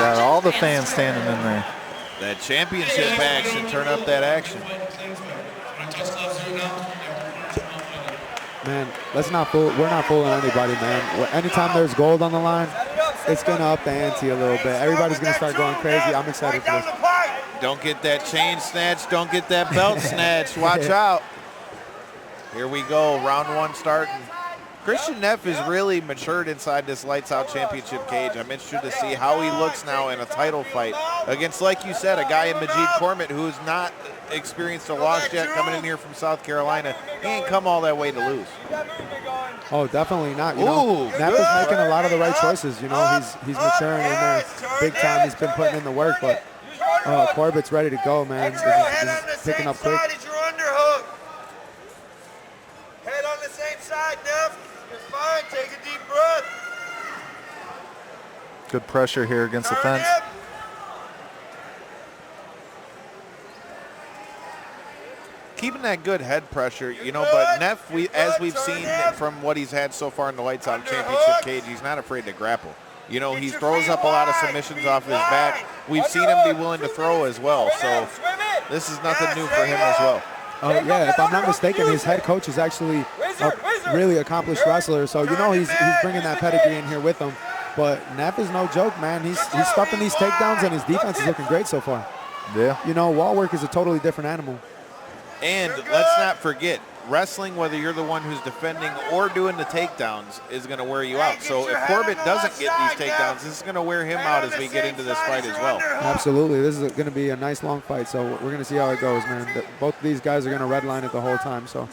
got all the fans standing in there. That championship action, turn up that action. Man, we're not fooling anybody, man. Anytime there's gold on the line, it's going to up the ante a little bit. Everybody's going to start going crazy. I'm excited for this. Don't get that chain snatch. Don't get that belt snatch. Watch out. Here we go. Round 1 starting. Christian Neff has really matured inside this Lights Out Championship cage. I'm interested to see how he looks now in a title fight against, like you said, a guy in Majid Corbett who's not experienced a loss yet, coming in here from South Carolina. He ain't come all that way to lose. Oh, definitely not. You know, Neff is making a lot of the right choices. You know, he's maturing in there big time. He's been putting in the work, but Corbett's ready to go, man. This is picking up quick. Head on the same side, Neff. You're fine. Take a deep breath. Good pressure here against the fence. Keeping that good head pressure, you know, but Neff, as we've seen from what he's had so far in the Lights Out Championship cage, he's not afraid to grapple. You know, he throws up a lot of submissions off his back. We've seen him be willing to throw as well, so this is nothing new for him as well. Yeah, if I'm not mistaken, his head coach is actually a really accomplished wrestler, so you know he's bringing that pedigree in here with him. But Neff is no joke, man. He's stuffing these takedowns, and his defense is looking great so far. Yeah. You know, wall work is a totally different animal. And let's not forget, wrestling, whether you're the one who's defending or doing the takedowns, is going to wear you out. So if Corbett doesn't get these takedowns, this is going to wear him out as we get into this fight as well. Absolutely. This is going to be a nice long fight, so we're going to see how it goes, man. Both of these guys are going to redline it the whole time, so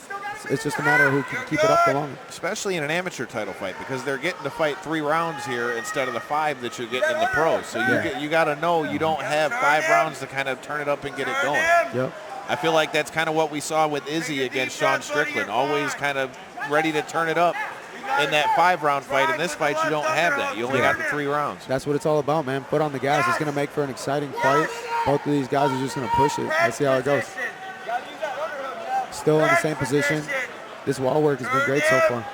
it's just a matter of who can keep it up the longest. Especially in an amateur title fight, because they're getting to fight 3 rounds here instead of the 5 that you're getting in the pros. So you got to know you don't have 5 rounds to kind of turn it up and get it going. Yep. I feel like that's kind of what we saw with Izzy against Sean Strickland, always kind of ready to turn it up in that 5-round fight. In this fight, you don't have that. You only got the 3 rounds. That's what it's all about, man. Foot on the gas. It's going to make for an exciting fight. Both of these guys are just going to push it. Let's see how it goes. Still in the same position. This wall work has been great so far.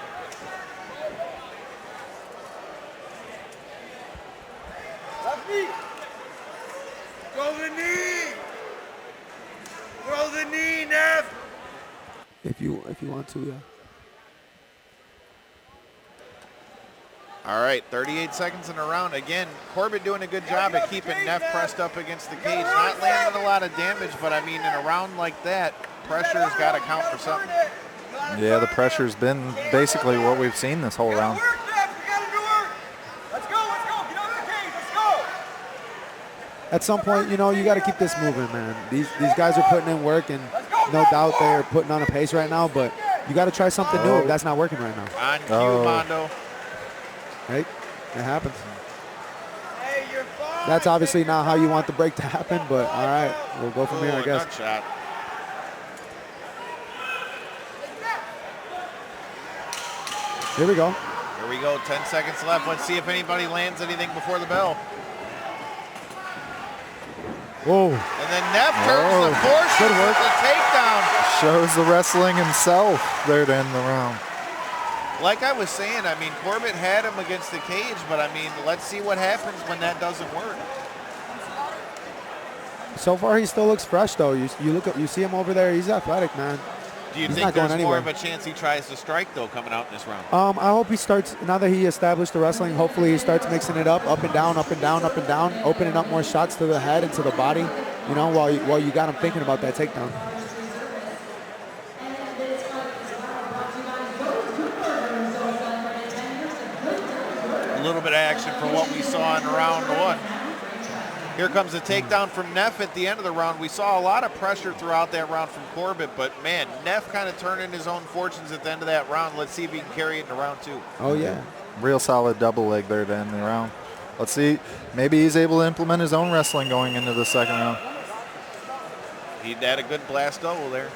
Throw the knee. Throw the knee, Neff. If you want to, yeah. All right, 38 seconds in a round. Again, Corbett doing a good job at keeping Neff pressed up against the cage. Not landing a lot of damage, but I mean, in a round like that, pressure's got to count for something. Yeah, the pressure's been basically what we've seen this whole round. At some point, you know, you got to keep this moving, man. These guys are putting in work, and no doubt they're putting on a pace right now, but you got to try something new if that's not working right now. On cue, Mondo. Hey, it happens. That's obviously not how you want the break to happen, but all right, we'll go from here, I guess. Nut shot. Here we go. Here we go, 10 seconds left. Let's see if anybody lands anything before the bell. Whoa. And then Neff turns the force with the takedown. Shows the wrestling himself there to end the round. Like I was saying, I mean, Corbett had him against the cage, but I mean, let's see what happens when that doesn't work. So far, he still looks fresh, though. You see him over there. He's athletic, man. Do you think there's more of a chance he tries to strike, though, coming out in this round? I hope he starts, now that he established the wrestling, hopefully he starts mixing it up and down, up and down, up and down, opening up more shots to the head and to the body, you know, while you got him thinking about that takedown. A little bit of action for what we saw in round 1. Here comes a takedown from Neff at the end of the round. We saw a lot of pressure throughout that round from Corbett, but man, Neff kind of turning his own fortunes at the end of that round. Let's see if he can carry it into round 2. Oh, yeah. Real solid double leg there to end the round. Let's see. Maybe he's able to implement his own wrestling going into the second round. He had a good blast double there.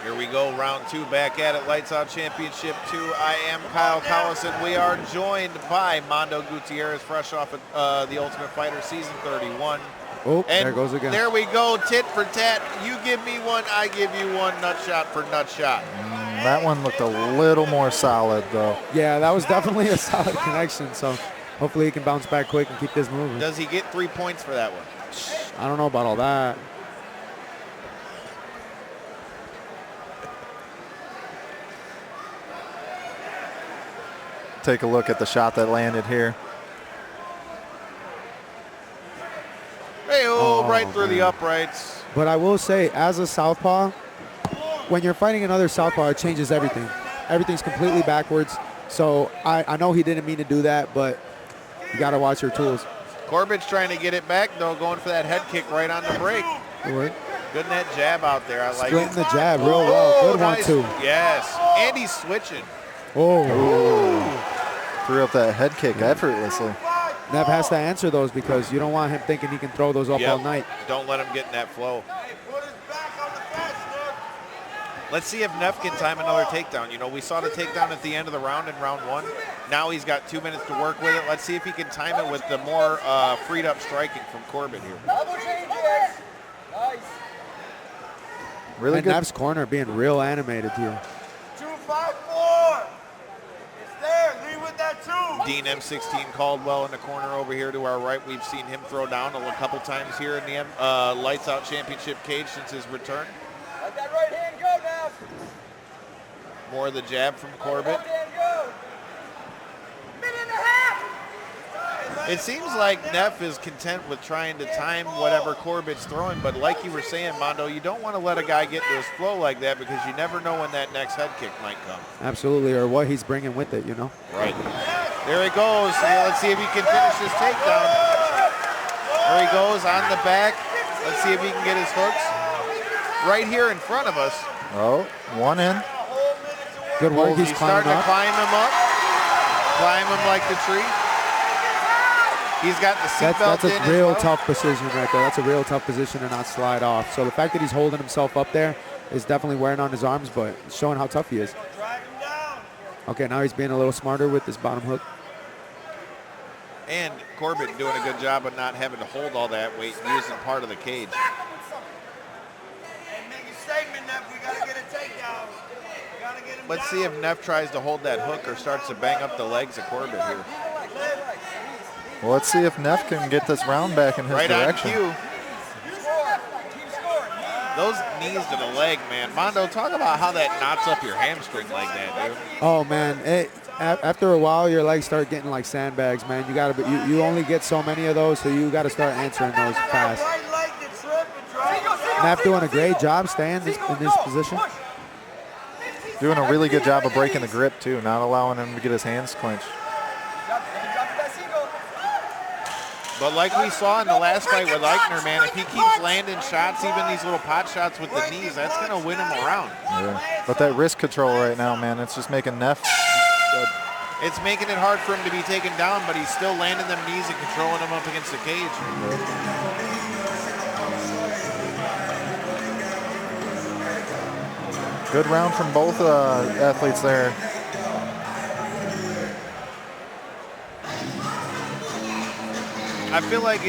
Here we go, round 2, back at it, Lights Out Championship 2. I am Kyle Collison. We are joined by Mondo Gutierrez, fresh off of The Ultimate Fighter Season 31. Oh, And there goes again. there we go, tit for tat. You give me one, I give you one. Nut shot for nut shot. That one looked a little more solid, though. Yeah, that was definitely a solid connection. So hopefully he can bounce back quick and keep this moving. Does he get 3 points for that one? I don't know about all that. Take a look at the shot that landed here. Hey-oh, right through the uprights. But I will say, as a southpaw, when you're fighting another southpaw, it changes everything. Everything's completely backwards. So I know he didn't mean to do that, but you got to watch your tools. Corbett's trying to get it back, though, going for that head kick right on the break. Good work. Good net jab out there. I like Splitting it. the jab real well. Good Nice. one, too. Yes. And he's switching. Threw up that head kick effortlessly. Neff has to answer those because you don't want him thinking he can throw those up all night. Don't let him get in that flow. Hey, put his back on the fence, Neff. Let's see if Neff can time another takedown. You know, we saw the takedown at the end of the round in round 1. Now he's got 2 minutes to work with it. Let's see if he can time it with the more freed up striking from Corbett here. Double changes. Nice. Really And good. Neff's corner being real animated here. 254. It's there. Lead with that 2. Dean M16 Caldwell in the corner over here to our right. We've seen him throw down a couple times here in the Lights Out Championship cage since his return. Let that right hand go now. More of the jab from Corbett. Left hand go. Minute and a half. It seems like Neff is content with trying to time whatever Corbett's throwing, but like you were saying, Mondo, you don't want to let a guy get into his flow like that because you never know when that next head kick might come. Absolutely, or what he's bringing with it, you know. Right. There he goes. Let's see if he can finish this takedown. There he goes on the back. Let's see if he can get his hooks. Right here in front of us. Oh, one in. Good work. He's He's climbing starting to up. climb him up. Climb him like the tree. He's got the seatbelt That's in a as real well. tough position right there. That's a real tough position to not slide off. So the fact that he's holding himself up there is definitely wearing on his arms, but showing how tough he is. Drag him down. Okay, now he's being a little smarter with this bottom hook. And Corbett doing a good job of not having to hold all that weight and using part of the cage. Hey, make a statement, Neff. We got to get a takedown. We got to get him Let's down. see if Neff tries to hold that hook or starts to bang up the legs of Corbett here. Well, let's see if Neff can get this round back in his Right direction. on cue. Keep scoring. Keep scoring. Those knees to the leg, man. Mondo, talk about how that knots up your hamstring like that, dude. Oh man, after a while your legs start getting like sandbags, man. You gotta, you only get so many of those, so you gotta start answering those fast. Right leg to trip and drive. Neff doing a great job staying in this position. Doing a really good job of breaking the grip, too, not allowing him to get his hands clenched. But like we saw in the last fight with Eichner, man, if he keeps landing shots, even these little pot shots with the knees, that's going to win him around. Yeah. But that wrist control right now, man, it's just making Neff. It's making it hard for him to be taken down, but he's still landing them knees and controlling them up against the cage. Good round from both athletes there. I feel like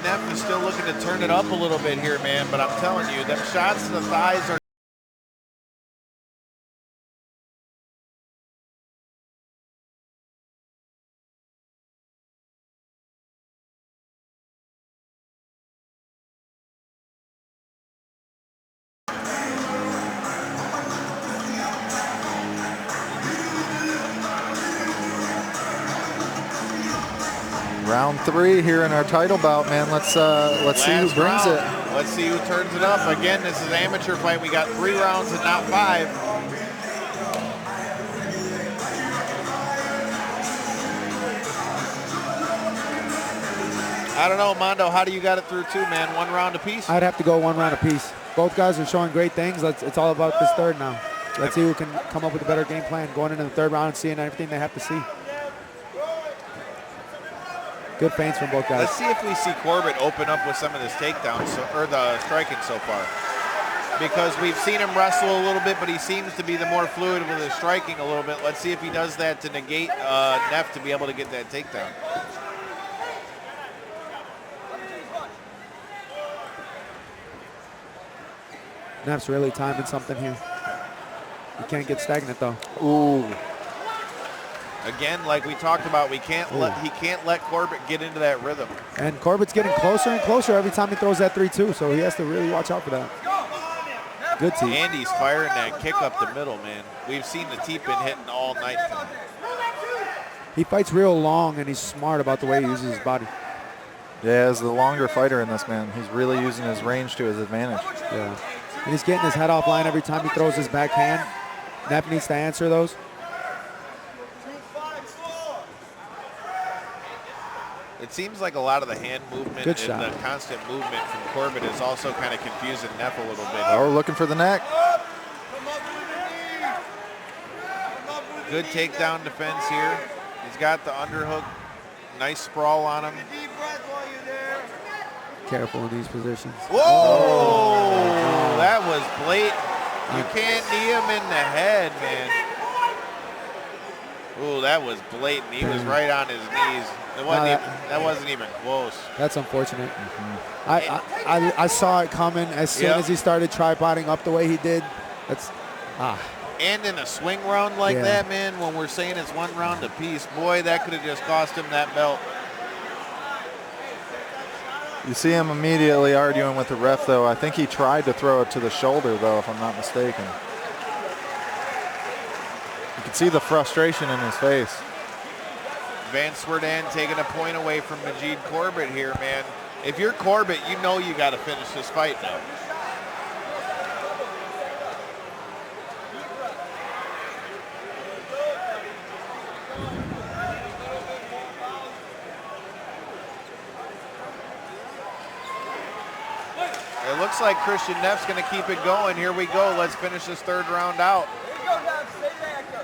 Neff is still looking to turn it up a little bit here, man, but I'm telling you, them shots to the thighs are Round 3 here in our title bout, man. Let's see who last brings round. it. Let's see who turns it up. Again, this is an amateur fight. We got 3 rounds and not 5. I don't know, Mondo, how do you got it through 2, man? 1 round apiece? I'd have to go 1 round apiece. Both guys are showing great things. It's all about this third now. Let's see who can come up with a better game plan going into the third round and seeing everything they have to see. Good feints from both guys. Let's see if we see Corbett open up with some of this takedowns or the striking so far. Because we've seen him wrestle a little bit, but he seems to be the more fluid with his striking a little bit. Let's see if he does that to negate Neff to be able to get that takedown. Neff's really timing something here. You can't get stagnant though. Ooh. Again, like we talked about, he can't let Corbett get into that rhythm. And Corbett's getting closer and closer every time he throws that 3-2, so he has to really watch out for that. Good team. Andy's firing that kick up the middle, man. We've seen the teep been hitting all night. He fights real long, and he's smart about the way he uses his body. Yeah, as the longer fighter in this, man, he's really using his range to his advantage. Yeah. And he's getting his head off line every time he throws his backhand. Neff needs to answer those. It seems like a lot of the hand movement and the constant movement from Corbett is also kind of confusing Neff a little bit. Oh, looking for the neck. Good takedown defense here. He's got the underhook. Nice sprawl on him. Careful in these positions. Whoa! Oh, that was blatant. You can't knee him in the head, man. Ooh, that was blatant. He was right on his knees. That wasn't even close. That's unfortunate. I saw it coming as soon as he started tripoding up the way he did. And in a swing round like that, man, when we're saying it's 1 round apiece, boy, that could have just cost him that belt. You see him immediately arguing with the ref, though. I think he tried to throw it to the shoulder, though, if I'm not mistaken. You can see the frustration in his face. Van Swerdam taking a point away from Majid Corbett here, man. If you're Corbett, you know you got to finish this fight now. It looks like Christian Neff's going to keep it going. Here we go. Let's finish this 3rd round out.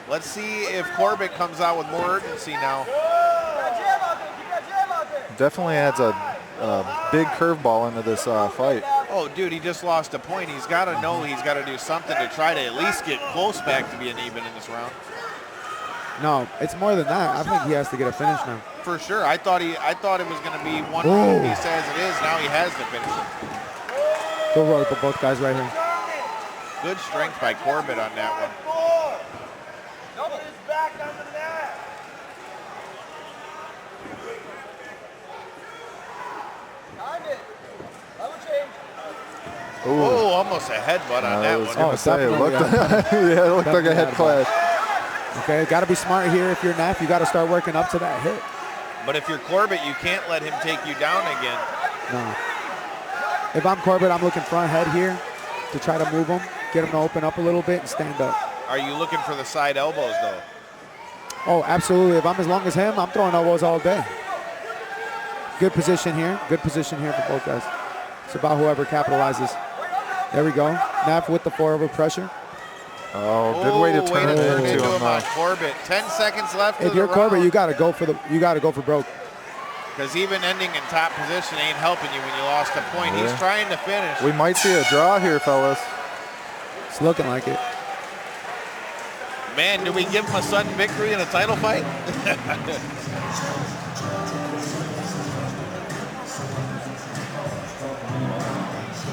Let's see if Corbett comes out with more urgency now. Definitely adds a big curveball into this fight. Oh, dude, he just lost a point. He's got to know he's got to do something to try to at least get close back to being even in this round. No, it's more than that. I think he has to get a finish now. For sure. I thought it was going to be 1 round piece as it is. Now he has to finish it. Good work for both guys right here. Good strength by Corbett on that one. Oh, almost a headbutt on that one. I was going to say, it looked like a head clash. Okay, got to be smart here. If you're Neff, you got to start working up to that hit. But if you're Corbett, you can't let him take you down again. No. If I'm Corbett, I'm looking front head here to try to move him, get him to open up a little bit and stand up. Are you looking for the side elbows, though? Oh, absolutely. If I'm as long as him, I'm throwing elbows all day. Good position here. Good position here for both guys. It's about whoever capitalizes. There we go. Neff with the forward pressure. Oh, good way to turn it into him. Corbett. 10 seconds left. If you're Corbett, you got to go for broke. Because even ending in top position ain't helping you when you lost a point. He's trying to finish. We might see a draw here, fellas. It's looking like it. Man, do we give him a sudden victory in a title fight?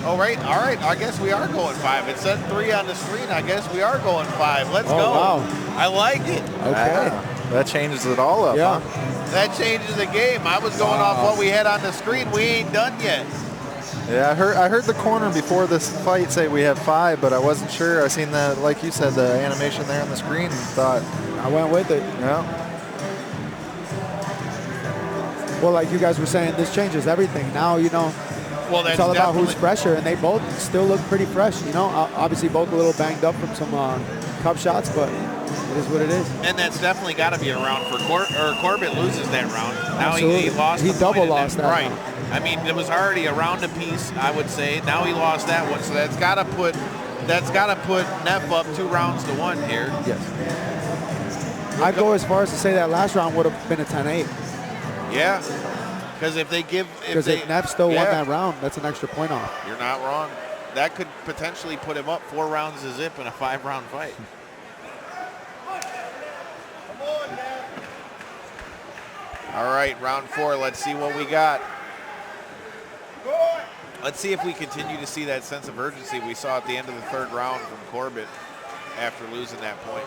All right. I guess we are going 5. It said 3 on the screen. I guess we are going 5. Let's go. Wow. I like it. Okay. That changes it all up, huh? That changes the game. I was going off what we had on the screen. We ain't done yet. Yeah, I heard the corner before this fight say we have 5, but I wasn't sure. I seen the, like you said, the animation there on the screen and thought. I went with it. Yeah. Well, like you guys were saying, this changes everything. Now, you know, it's all about who's fresher, and they both still look pretty fresh. You know, obviously both a little banged up from some cup shots, but it is what it is. And that's definitely got to be a round for Corbett loses that round. Now he lost. He double lost that right. round. I mean, it was already a round apiece, I would say. Now he lost that one, so that's got to put Neff up 2 rounds to 1 here. Yes. I'd go as far as to say that last round would have been a 10-8. Yeah. Because if Neff still won that round, that's an extra point off. You're not wrong. That could potentially put him up 4 rounds to zip in a 5-round fight. All right, round 4. Let's see what we got. Let's see if we continue to see that sense of urgency we saw at the end of the third round from Corbett after losing that point.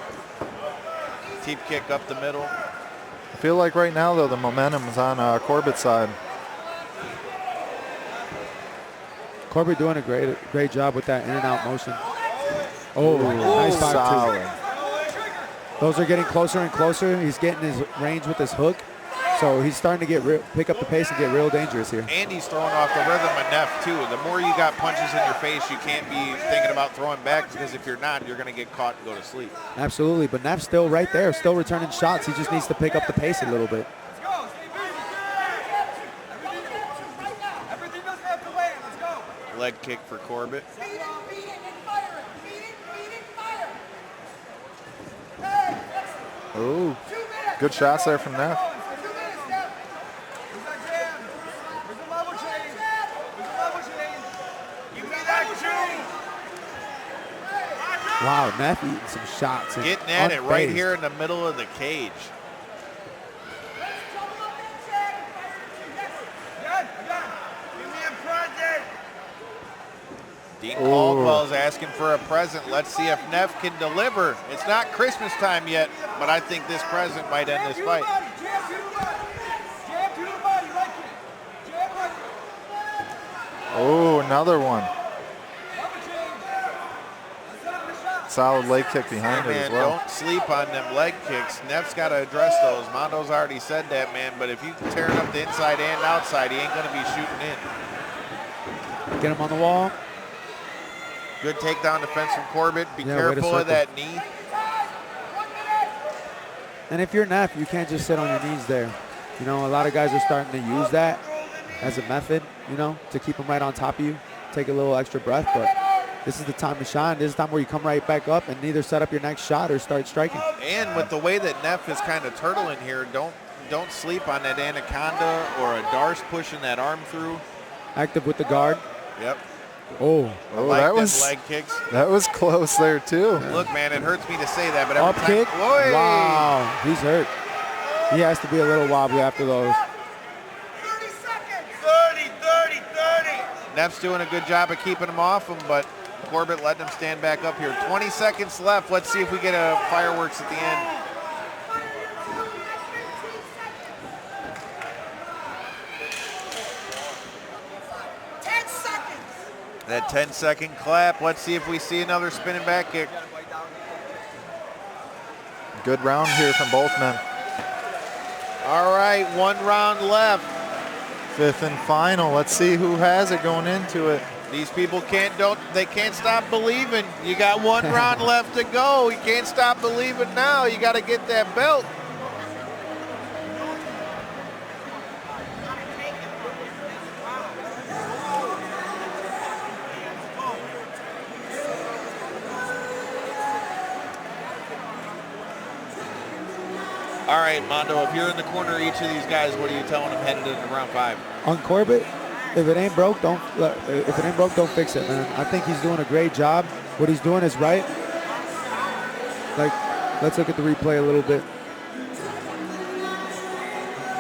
Teep kick up the middle. I feel like right now, though, the momentum is on Corbett's side. Corbett doing a great job with that in and out motion. Oh, nice 5-2. Those are getting closer and closer. He's getting his range with his hook. So he's starting to pick up the pace and get real dangerous here. And he's throwing off the rhythm of Neff, too. The more you got punches in your face, you can't be thinking about throwing back, because if you're not, you're going to get caught and go to sleep. Absolutely, but Neff's still right there, still returning shots. He just needs to pick up the pace a little bit. Leg kick for Corbett. Ooh, good shots there from Neff. Wow, Neff eating some shots. Getting at it right here in the middle of the cage. Dean Caldwell's asking for a present. Let's see if Neff can deliver. It's not Christmas time yet, but I think this present might end this fight. Oh, another one. Solid leg kick behind it as well. Don't sleep on them leg kicks. Neff's got to address those. Mondo's already said that, man, but if you tear it up the inside and outside, he ain't going to be shooting in. Get him on the wall. Good takedown defense from Corbett. Be careful of that knee. And if you're Neff, you can't just sit on your knees there. You know, a lot of guys are starting to use that as a method, you know, to keep them right on top of you. Take a little extra breath, but this is the time to shine. This is the time where you come right back up and either set up your next shot or start striking. And with the way that Neff is kind of turtling here, don't sleep on that anaconda or a Darce pushing that arm through. Active with the guard. Yep. Oh, like that was leg kicks. That was close there too. Look, man, it hurts me to say that, but every up time, kick. Whoa. Wow, he's hurt. He has to be a little wobbly after those. 30 seconds. 30. Neff's doing a good job of keeping him off him, but Corbett letting him stand back up here. 20 seconds left. Let's see if we get a fireworks at the end. That 10-second clap. Let's see if we see another spinning back kick. Good round here from both men. All right, 1 round left. 5th and final. Let's see who has it going into it. These people can't stop believing. You got 1 round left to go. You can't stop believing now. You got to get that belt. All right, Mondo, if you're in the corner of each of these guys, what are you telling them headed into round 5? On Corbett, if it ain't broke, don't fix it, man. I think he's doing a great job. What he's doing is right. Like, let's look at the replay a little bit.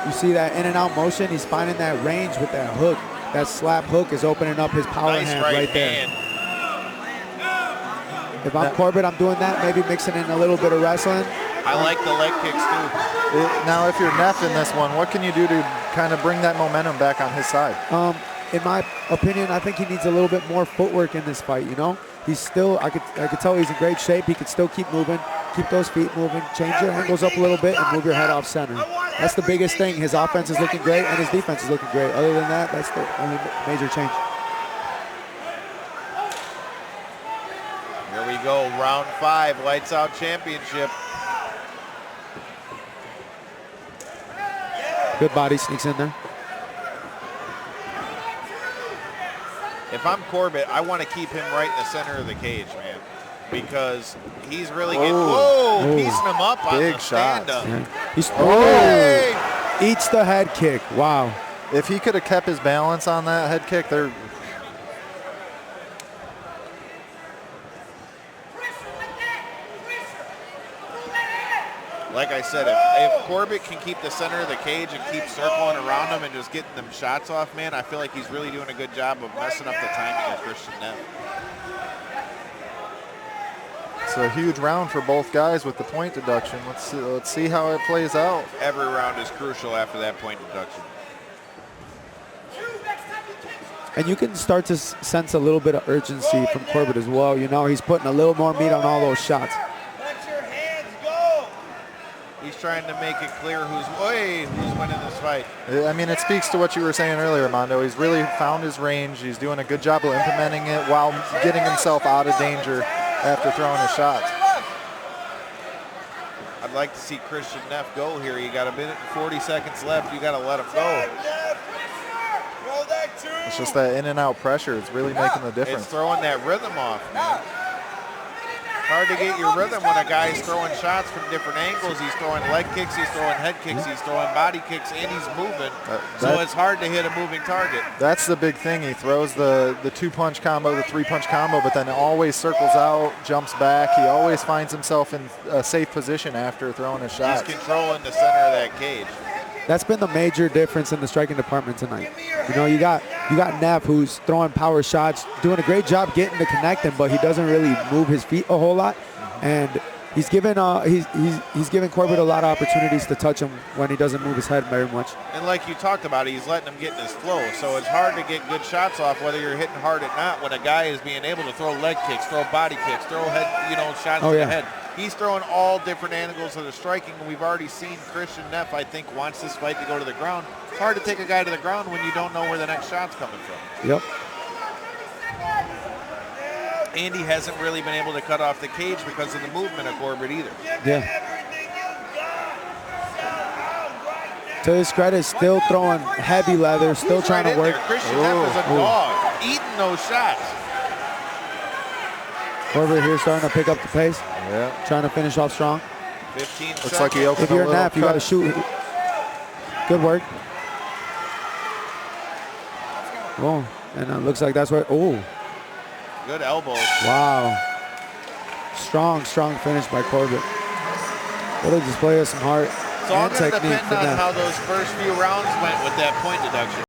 You see that in and out motion? He's finding that range with that hook. That slap hook is opening up his power hand right there. If I'm Corbett, I'm doing that, maybe mixing in a little bit of wrestling. I like the leg kicks too. Now, if you're Neff in this one, what can you do to kind of bring that momentum back on his side? In my opinion, I think he needs a little bit more footwork in this fight, you know? He's still, I could tell he's in great shape. He could still keep moving, keep those feet moving, change your angles up a little bit, and move your head off center. That's the biggest thing. His offense is looking great, and his defense is looking great. Other than that, that's the only major change. Here we go, round 5, lights out championship. Good body sneaks in there. If I'm Corbett, I want to keep him right in the center of the cage, man, because he's really getting, piecing him up on the stand-up. Yeah. He's Hey! Eats the head kick. Wow. If he could have kept his balance on that head kick, there. Like I said, if Corbett can keep the center of the cage and keep circling around him and just getting them shots off, man, I feel like he's really doing a good job of messing up the timing of Christian Neff. It's a huge round for both guys with the point deduction. Let's see how it plays out. Every round is crucial after that point deduction. And you can start to sense a little bit of urgency from Corbett as well. You know, he's putting a little more meat on all those shots. Let your hands go. He's trying to make it clear who's winning this fight. I mean, it speaks to what you were saying earlier, Mondo. He's really found his range. He's doing a good job of implementing it while getting himself out of danger after throwing his shots. I'd like to see Christian Neff go here. You got a minute and 40 seconds left. You got to let him go. It's just that in and out pressure. It's really making the difference. It's throwing that rhythm off, man. Hard to get your rhythm when a guy's throwing shots from different angles. He's throwing leg kicks, he's throwing head kicks, he's throwing body kicks, and he's moving. So it's hard to hit a moving target. That's the big thing. He throws the 2-punch combo, the 3-punch combo, but then always circles out, jumps back. He always finds himself in a safe position after throwing his shots. He's controlling the center of that cage. That's been the major difference in the striking department tonight. You know, you got Neff, who's throwing power shots, doing a great job getting to connect them, but he doesn't really move his feet a whole lot. And he's given Corbett a lot of opportunities to touch him when he doesn't move his head very much. And like you talked about, he's letting him get in his flow. So it's hard to get good shots off whether you're hitting hard or not when a guy is being able to throw leg kicks, throw body kicks, throw head, shots to the head. He's throwing all different angles of the striking. We've already seen Christian Neff, I think, wants this fight to go to the ground. It's hard to take a guy to the ground when you don't know where the next shot's coming from. Yep. And he hasn't really been able to cut off the cage because of the movement of Corbett either. Yeah. To his credit, still throwing heavy leather, still trying to work. Christian Neff is a dog, eating those shots. Corbett here starting to pick up the pace. Yeah. Trying to finish off strong. 15 Looks seconds. like he opened If you're a a little Neff, you got to shoot. Good work. Oh, and it looks like that's where. Oh. Good elbows. Wow. Strong finish by Corbett. What a display of some heart It's all and going to technique depend for on Neff. how those first few rounds went with that point deduction.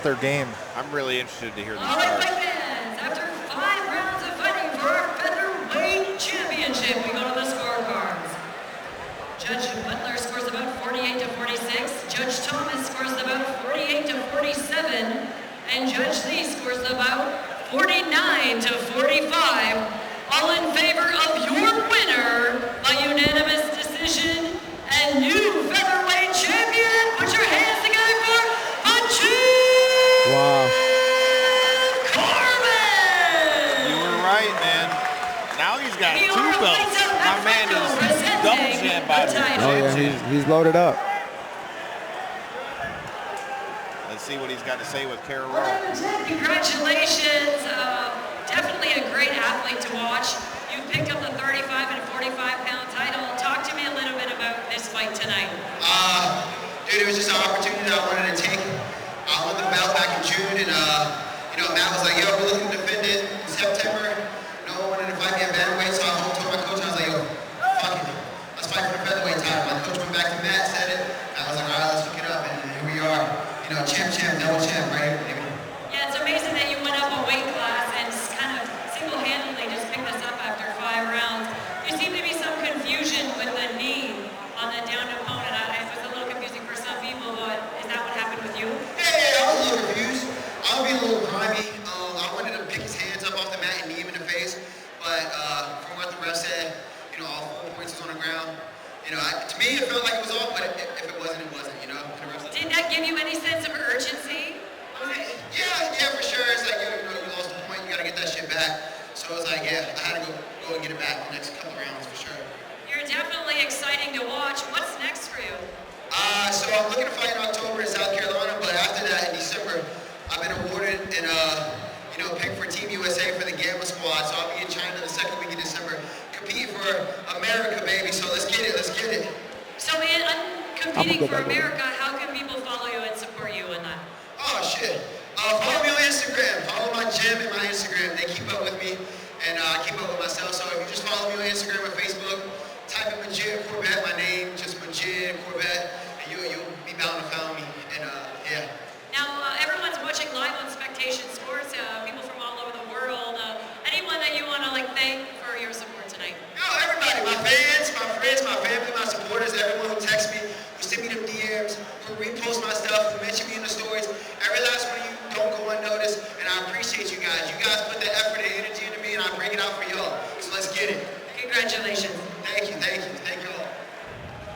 Their game. I'm really interested to hear these All right, cards. fight fans, after 5 rounds of fighting for our Featherweight Championship, we go to the scorecards. Judge Butler scores about 48 to 46. Judge Thomas scores about 48 to 47. And Judge Lee scores about 49 to 45. All in favor of your winner by unanimous decision and new Featherweight Champion. Put your hands together for Majid! Wow. he's got 2 belts. My man is double champ by Oh yeah, he's loaded up. Let's see what he's got to say with Carol. Congratulations. Definitely a great athlete to watch. You picked up the 35 and 45-pound title. Talk to me a little bit about this fight tonight. Dude, it was just an opportunity that I wanted to take. I won the belt back in June, and Matt was like, yo, we're looking to defend it in September. No one wanted to fight me at bantamweight, so I told my coach, I was like, yo, fuck it. Let's fight for the featherweight title. My coach went back to Matt, said it. I was like, all right, let's hook it up, and here we are. Champ, double champ, right? Yeah, it's amazing that you went up a weight class and kind of single-handedly just picked this up after 5 rounds. There seemed to be some confusion with the knee on the downed opponent. It was a little confusing for some people, but is that what happened with you? Yeah, I was a little confused. I was being a little grimy. I wanted to pick his hands up off the mat and knee him in the face, but from what the ref said, all 4 points was on the ground. To me, it felt like it was off, but if it wasn't, it wasn't, Did that give you any sense of urgency? Yeah, for sure. It's like, you lost the point, you got to get that shit back. So it was like, yeah, I had to go and get it back the next couple rounds for sure. You're definitely exciting to watch. What's next for you? So I'm looking to fight in October in South Carolina, but after that, in December, I've been awarded and, picked for Team USA for the Gamma Squad. So I'll be in China the second week of December, competing for America, baby. So let's get it. So in competing for America, how can people follow you and support you in that? Oh, shit. Follow me on Instagram. Follow my gym and my Instagram. They keep up with me, and I keep up with myself. So if you just follow me on Instagram or Facebook, type in Majid Corbett, my name, just Majid Corbett, and you'll be bound to find me. And yeah. Now, everyone's watching live on Spectation Sports, people from all over the world. Anyone that you want to thank for your support tonight? Yo, everybody, my fans, my friends, my family, my supporters, everyone who texts me, who send me them DMs, who repost my stuff, who mention me in the stories. Every last one of you don't go unnoticed, and I appreciate you guys. You guys put the effort and energy into me, and I bring it out for y'all. So let's get it. Congratulations. Thank you.